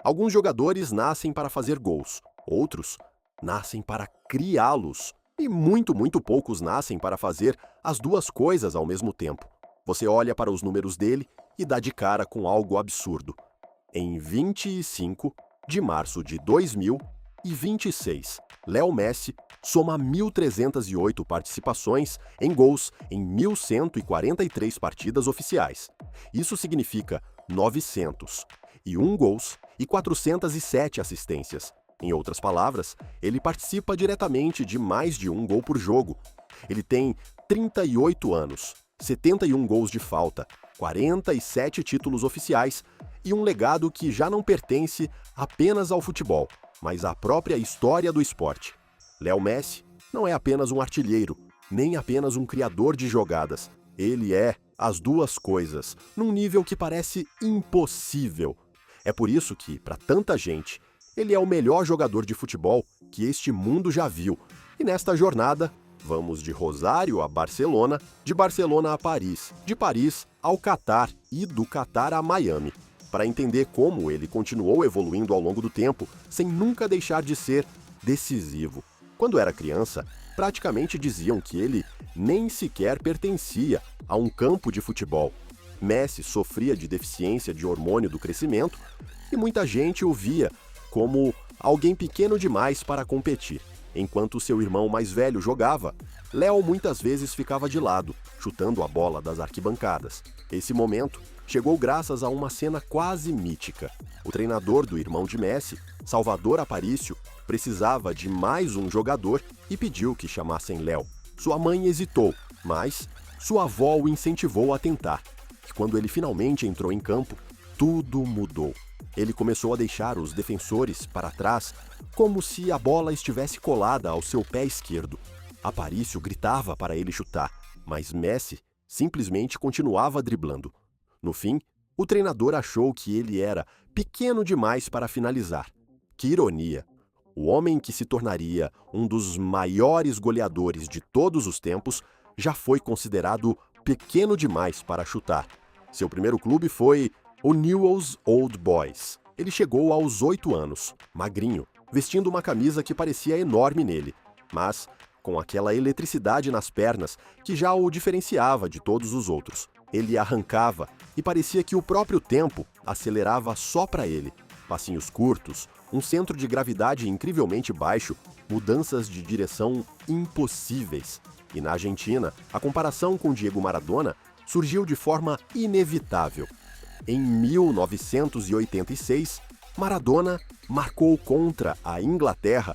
Alguns jogadores nascem para fazer gols, outros nascem para criá-los, e muito poucos nascem para fazer as duas coisas ao mesmo tempo. Você olha para os números dele e dá de cara com algo absurdo. Em 25 de março de 2026, Léo Messi soma 1.308 participações em gols em 1.143 partidas oficiais. Isso significa 901 gols e 407 assistências. Em outras palavras, ele participa diretamente de mais de um gol por jogo. Ele tem 38 anos, 71 gols de falta, 47 títulos oficiais e um legado que já não pertence apenas ao futebol, mas à própria história do esporte. Léo Messi não é apenas um artilheiro, nem apenas um criador de jogadas. Ele é as duas coisas, num nível que parece impossível. É por isso que, para tanta gente, ele é o melhor jogador de futebol que este mundo já viu. E nesta jornada, vamos de Rosário a Barcelona, de Barcelona a Paris, de Paris ao Catar e do Catar a Miami, para entender como ele continuou evoluindo ao longo do tempo, sem nunca deixar de ser decisivo. Quando era criança, praticamente diziam que ele nem sequer pertencia a um campo de futebol. Messi sofria de deficiência de hormônio do crescimento e muita gente o via como alguém pequeno demais para competir. Enquanto seu irmão mais velho jogava, Léo muitas vezes ficava de lado, chutando a bola das arquibancadas. Esse momento chegou graças a uma cena quase mítica. O treinador do irmão de Messi, Salvador Aparício, precisava de mais um jogador e pediu que chamassem Léo. Sua mãe hesitou, mas sua avó o incentivou a tentar. E quando ele finalmente entrou em campo, tudo mudou. Ele começou a deixar os defensores para trás, como se a bola estivesse colada ao seu pé esquerdo. Aparício gritava para ele chutar, mas Messi simplesmente continuava driblando. No fim, o treinador achou que ele era pequeno demais para finalizar. Que ironia! O homem que se tornaria um dos maiores goleadores de todos os tempos já foi considerado pequeno demais para chutar. Seu primeiro clube foi o Newell's Old Boys. Ele chegou aos 8 anos, magrinho, vestindo uma camisa que parecia enorme nele, mas com aquela eletricidade nas pernas que já o diferenciava de todos os outros. Ele arrancava e parecia que o próprio tempo acelerava só para ele. Passinhos curtos, um centro de gravidade incrivelmente baixo, mudanças de direção impossíveis. E na Argentina, a comparação com Diego Maradona surgiu de forma inevitável. Em 1986, Maradona marcou contra a Inglaterra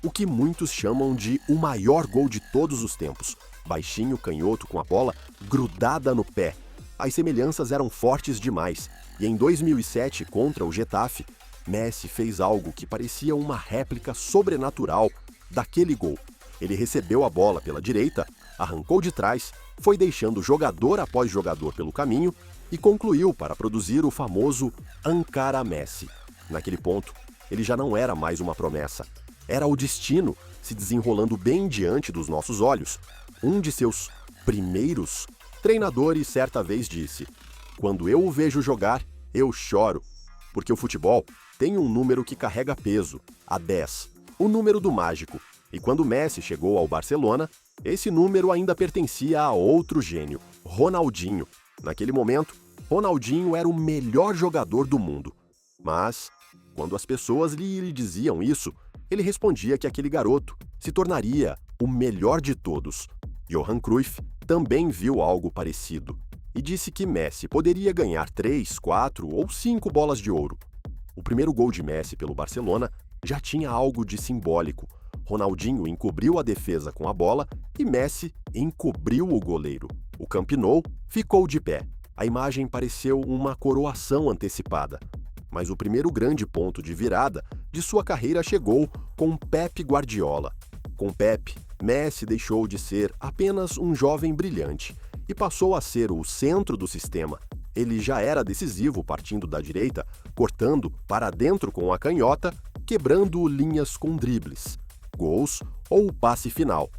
o que muitos chamam de o maior gol de todos os tempos. Baixinho, canhoto, com a bola grudada no pé. As semelhanças eram fortes demais, e em 2007, contra o Getafe, Messi fez algo que parecia uma réplica sobrenatural daquele gol. Ele recebeu a bola pela direita, arrancou de trás, foi deixando jogador após jogador pelo caminho e concluiu para produzir o famoso Ankara Messi. Naquele ponto, ele já não era mais uma promessa. Era o destino se desenrolando bem diante dos nossos olhos. Um de seus primeiros treinadores certa vez disse: "Quando eu o vejo jogar, eu choro, porque o futebol tem um número que carrega peso, a 10, o número do mágico. E quando Messi chegou ao Barcelona, esse número ainda pertencia a outro gênio, Ronaldinho. Naquele momento, Ronaldinho era o melhor jogador do mundo. Mas, quando as pessoas lhe diziam isso, ele respondia que aquele garoto se tornaria o melhor de todos. Johan Cruyff também viu algo parecido e disse que Messi poderia ganhar 3, 4 ou 5 bolas de ouro. O primeiro gol de Messi pelo Barcelona já tinha algo de simbólico. Ronaldinho encobriu a defesa com a bola e Messi encobriu o goleiro. O Camp Nou ficou de pé. A imagem pareceu uma coroação antecipada. Mas o primeiro grande ponto de virada de sua carreira chegou com Pep Guardiola. Com Pep, Messi deixou de ser apenas um jovem brilhante e passou a ser o centro do sistema. Ele já era decisivo partindo da direita, cortando para dentro com a canhota, quebrando linhas com dribles, gols ou o passe final.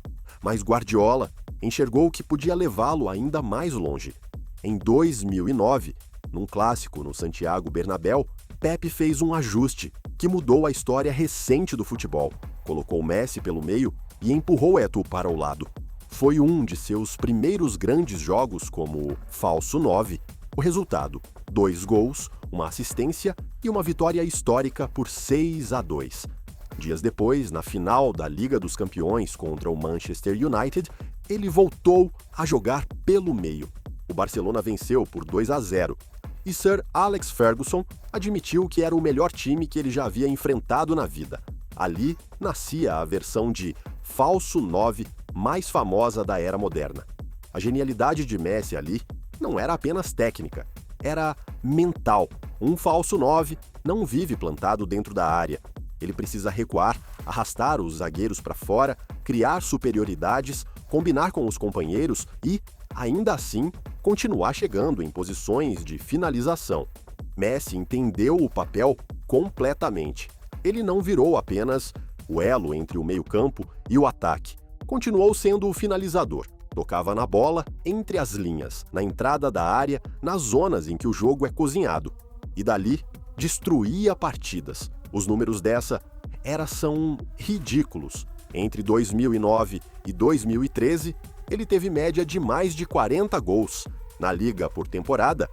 Mas Guardiola enxergou que podia levá-lo ainda mais longe. Em 2009, num clássico no Santiago Bernabéu, Pepe fez um ajuste que mudou a história recente do futebol. Colocou Messi pelo meio e empurrou Eto'o para o lado. Foi um de seus primeiros grandes jogos como falso 9. O resultado: 2 gols, uma assistência e uma vitória histórica por 6-2. Dias depois, na final da Liga dos Campeões contra o Manchester United, ele voltou a jogar pelo meio. O Barcelona venceu por 2-0 e Sir Alex Ferguson admitiu que era o melhor time que ele já havia enfrentado na vida. Ali nascia a versão de falso 9 mais famosa da era moderna. A genialidade de Messi ali não era apenas técnica, era mental. Um falso 9 não vive plantado dentro da área. Ele precisa recuar, arrastar os zagueiros para fora, criar superioridades, combinar com os companheiros e, ainda assim, continuar chegando em posições de finalização. Messi entendeu o papel completamente. Ele não virou apenas o elo entre o meio-campo e o ataque. Continuou sendo o finalizador. Tocava na bola, entre as linhas, na entrada da área, nas zonas em que o jogo é cozinhado. E dali, destruía partidas. Os números dessa era são ridículos. Entre 2009 e 2013, ele teve média de mais de 40 gols na liga por temporada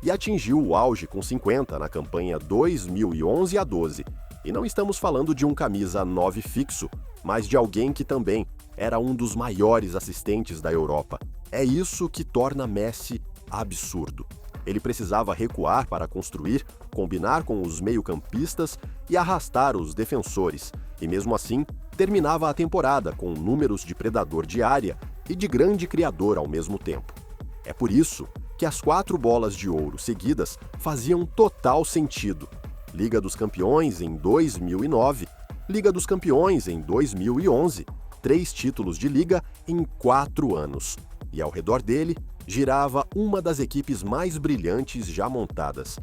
e atingiu o auge com 50 na campanha 2011-12. E não estamos falando de um camisa 9 fixo, mas de alguém que também era um dos maiores assistentes da Europa. É isso que torna Messi absurdo. Ele precisava recuar para construir, combinar com os meio-campistas e arrastar os defensores, e mesmo assim, terminava a temporada com números de predador de área e de grande criador ao mesmo tempo. É por isso que as 4 bolas de ouro seguidas faziam total sentido. Liga dos Campeões em 2009, Liga dos Campeões em 2011, 3 títulos de liga em 4 anos. E ao redor dele, girava uma das equipes mais brilhantes já montadas.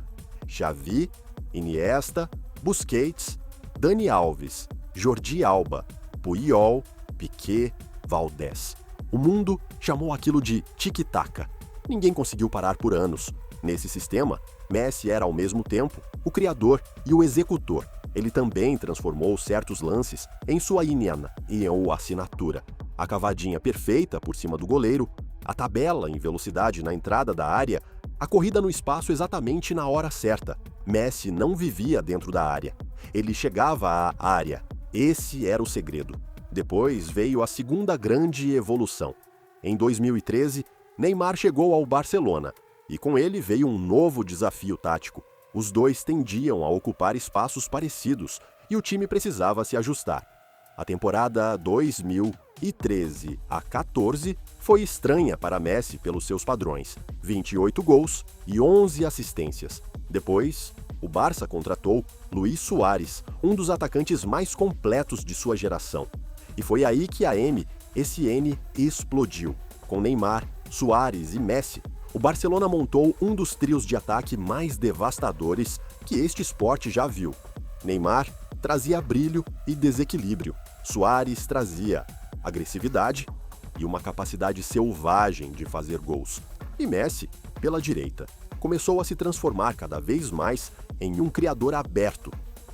Xavi, Iniesta, Busquets, Dani Alves, Jordi Alba, Puyol, Piqué, Valdés. O mundo chamou aquilo de tic-tac. Ninguém conseguiu parar por anos. Nesse sistema, Messi era ao mesmo tempo o criador e o executor. Ele também transformou certos lances em sua iniana e ou assinatura. A cavadinha perfeita por cima do goleiro, a tabela em velocidade na entrada da área, a corrida no espaço exatamente na hora certa. Messi não vivia dentro da área. Ele chegava à área. Esse era o segredo. Depois veio a segunda grande evolução. Em 2013, Neymar chegou ao Barcelona e com ele veio um novo desafio tático. Os dois tendiam a ocupar espaços parecidos e o time precisava se ajustar. A temporada 2013-14 foi estranha para Messi pelos seus padrões: 28 gols e 11 assistências. Depois, o Barça contratou Luis Suárez, um dos atacantes mais completos de sua geração. E foi aí que a MSN explodiu. Com Neymar, Suárez e Messi, o Barcelona montou um dos trios de ataque mais devastadores que este esporte já viu. Neymar trazia brilho e desequilíbrio. Suárez trazia agressividade e uma capacidade selvagem de fazer gols. E Messi, pela direita, começou a se transformar cada vez mais em um criador aberto.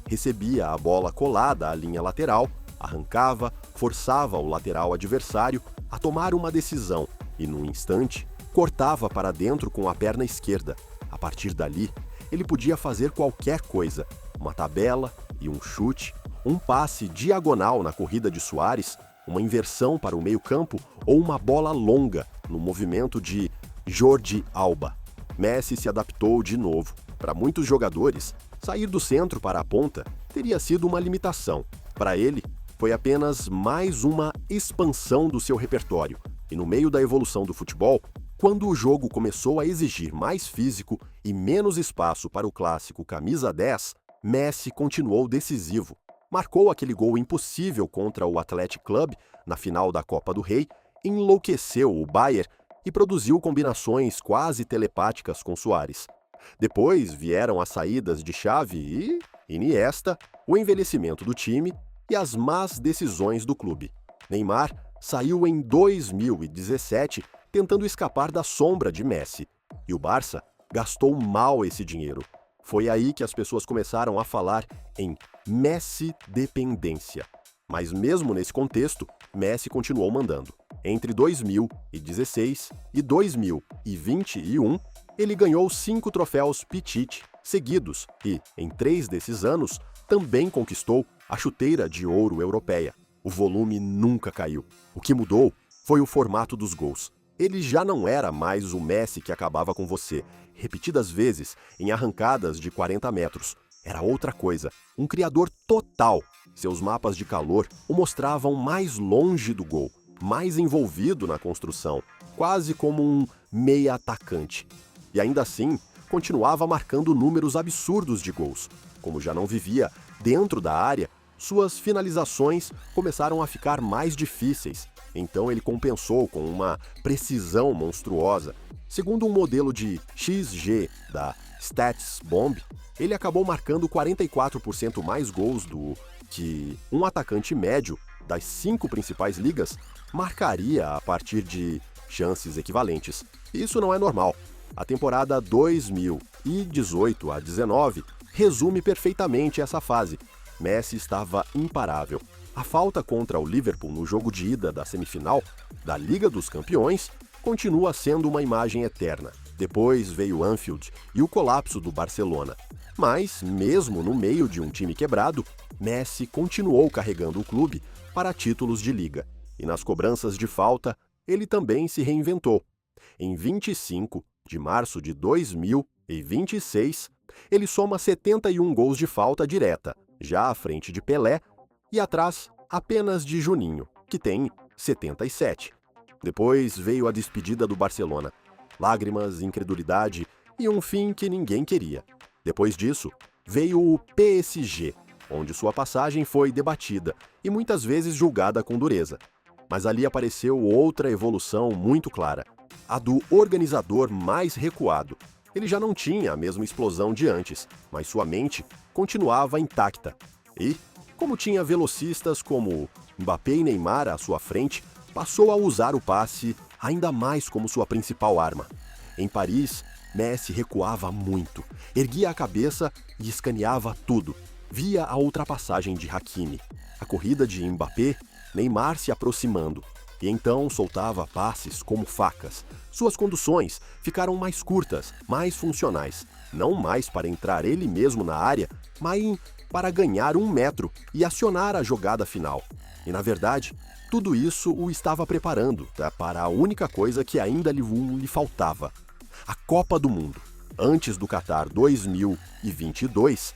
Recebia a bola colada à linha lateral, arrancava, forçava o lateral adversário a tomar uma decisão e, num instante, cortava para dentro com a perna esquerda. A partir dali, ele podia fazer qualquer coisa: uma tabela e um chute, um passe diagonal na corrida de Suárez, uma inversão para o meio-campo ou uma bola longa no movimento de Jordi Alba. Messi se adaptou de novo. Para muitos jogadores, sair do centro para a ponta teria sido uma limitação. Para ele, foi apenas mais uma expansão do seu repertório. E no meio da evolução do futebol, quando o jogo começou a exigir mais físico e menos espaço para o clássico camisa 10, Messi continuou decisivo. Marcou aquele gol impossível contra o Athletic Club na final da Copa do Rei, enlouqueceu o Bayern e produziu combinações quase telepáticas com Suárez. Depois vieram as saídas de Xavi e Iniesta, o envelhecimento do time e as más decisões do clube. Neymar saiu em 2017 tentando escapar da sombra de Messi, e o Barça gastou mal esse dinheiro. Foi aí que as pessoas começaram a falar em Messi-dependência. Mas mesmo nesse contexto, Messi continuou mandando. Entre 2016 e 2021, ele ganhou 5 troféus Pichichi seguidos e, em 3 desses anos, também conquistou a chuteira de ouro europeia. O volume nunca caiu. O que mudou foi o formato dos gols. Ele já não era mais o Messi que acabava com você, repetidas vezes em arrancadas de 40 metros. Era outra coisa, um criador total. Seus mapas de calor o mostravam mais longe do gol, mais envolvido na construção, quase como um meia-atacante. E ainda assim, continuava marcando números absurdos de gols. Como já não vivia dentro da área, suas finalizações começaram a ficar mais difíceis. Então ele compensou com uma precisão monstruosa. Segundo um modelo de XG da StatsBomb, ele acabou marcando 44% mais gols do que um atacante médio das 5 principais ligas marcaria a partir de chances equivalentes. Isso não é normal. A temporada 2018 a 19 resume perfeitamente essa fase. Messi estava imparável. A falta contra o Liverpool no jogo de ida da semifinal da Liga dos Campeões continua sendo uma imagem eterna. Depois veio Anfield e o colapso do Barcelona. Mas, mesmo no meio de um time quebrado, Messi continuou carregando o clube para títulos de liga. E nas cobranças de falta, ele também se reinventou. Em 25 de março de 2026, ele soma 71 gols de falta direta, já à frente de Pelé e atrás apenas de Juninho, que tem 77. Depois veio a despedida do Barcelona. Lágrimas, incredulidade e um fim que ninguém queria. Depois disso, veio o PSG, onde sua passagem foi debatida e muitas vezes julgada com dureza. Mas ali apareceu outra evolução muito clara, a do organizador mais recuado. Ele já não tinha a mesma explosão de antes, mas sua mente continuava intacta. E, como tinha velocistas como Mbappé e Neymar à sua frente, passou a usar o passe ainda mais como sua principal arma. Em Paris, Messi recuava muito, erguia a cabeça e escaneava tudo. Via a ultrapassagem de Hakimi, a corrida de Mbappé, Neymar se aproximando, e então soltava passes como facas. Suas conduções ficaram mais curtas, mais funcionais, não mais para entrar ele mesmo na área, mas para ganhar 1 metro e acionar a jogada final. E na verdade, tudo isso o estava preparando para a única coisa que ainda lhe faltava: a Copa do Mundo. Antes do Qatar 2022,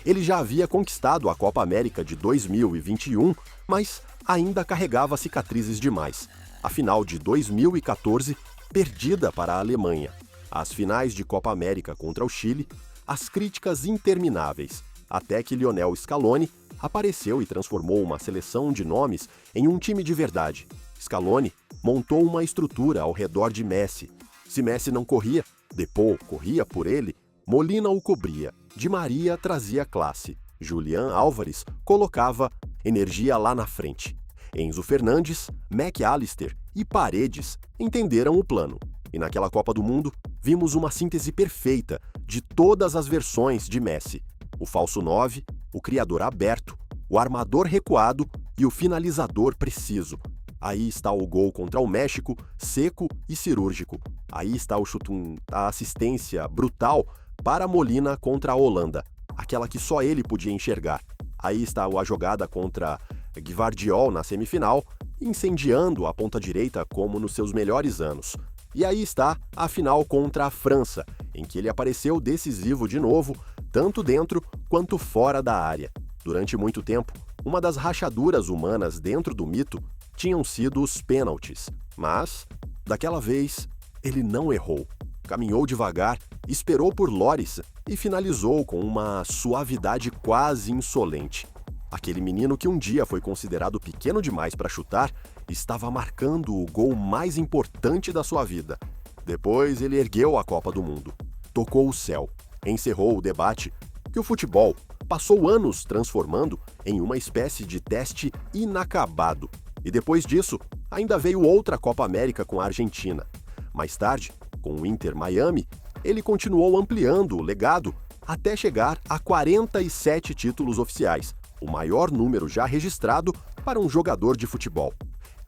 ele já havia conquistado a Copa América de 2021, mas ainda carregava cicatrizes demais. A final de 2014, perdida para a Alemanha. As finais de Copa América contra o Chile, as críticas intermináveis, até que Lionel Scaloni apareceu e transformou uma seleção de nomes em um time de verdade. Scaloni montou uma estrutura ao redor de Messi. Se Messi não corria, Depô corria por ele, Molina o cobria, Di Maria trazia classe, Julián Álvares colocava energia lá na frente. Enzo Fernandes, McAllister e Paredes entenderam o plano. E naquela Copa do Mundo, vimos uma síntese perfeita de todas as versões de Messi. O falso 9, o criador aberto, o armador recuado e o finalizador preciso. Aí está o gol contra o México, seco e cirúrgico. Aí está o chutum, a assistência brutal para Molina contra a Holanda, aquela que só ele podia enxergar. Aí está a jogada contra Gvardiol na semifinal, incendiando a ponta direita como nos seus melhores anos. E aí está a final contra a França, em que ele apareceu decisivo de novo, tanto dentro quanto fora da área. Durante muito tempo, uma das rachaduras humanas dentro do mito tinham sido os pênaltis, mas, daquela vez, ele não errou. Caminhou devagar, esperou por Lloris e finalizou com uma suavidade quase insolente. Aquele menino que um dia foi considerado pequeno demais para chutar, estava marcando o gol mais importante da sua vida. Depois ele ergueu a Copa do Mundo, tocou o céu, encerrou o debate que o futebol passou anos transformando em uma espécie de teste inacabado. E depois disso, ainda veio outra Copa América com a Argentina. Mais tarde, com o Inter Miami, ele continuou ampliando o legado até chegar a 47 títulos oficiais, o maior número já registrado para um jogador de futebol.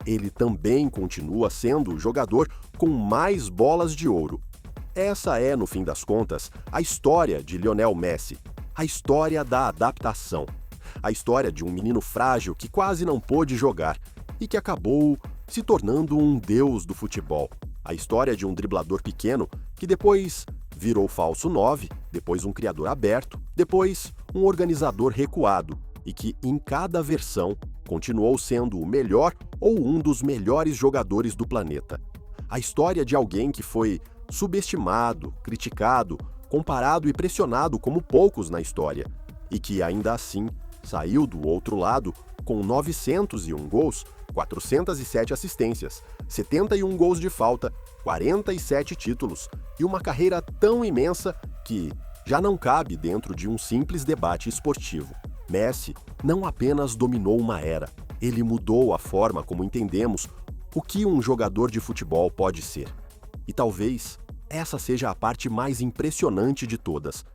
Ele também continua sendo o jogador com mais bolas de ouro. Essa é, no fim das contas, a história de Lionel Messi, a história da adaptação, a história de um menino frágil que quase não pôde jogar e que acabou se tornando um deus do futebol, a história de um driblador pequeno que depois virou falso 9, depois um criador aberto, depois um organizador recuado e que, em cada versão, continuou sendo o melhor ou um dos melhores jogadores do planeta. A história de alguém que foi subestimado, criticado, comparado e pressionado como poucos na história, e que, ainda assim, saiu do outro lado com 901 gols, 407 assistências, 71 gols de falta, 47 títulos e uma carreira tão imensa que já não cabe dentro de um simples debate esportivo. Messi não apenas dominou uma era, ele mudou a forma como entendemos o que um jogador de futebol pode ser. E talvez essa seja a parte mais impressionante de todas.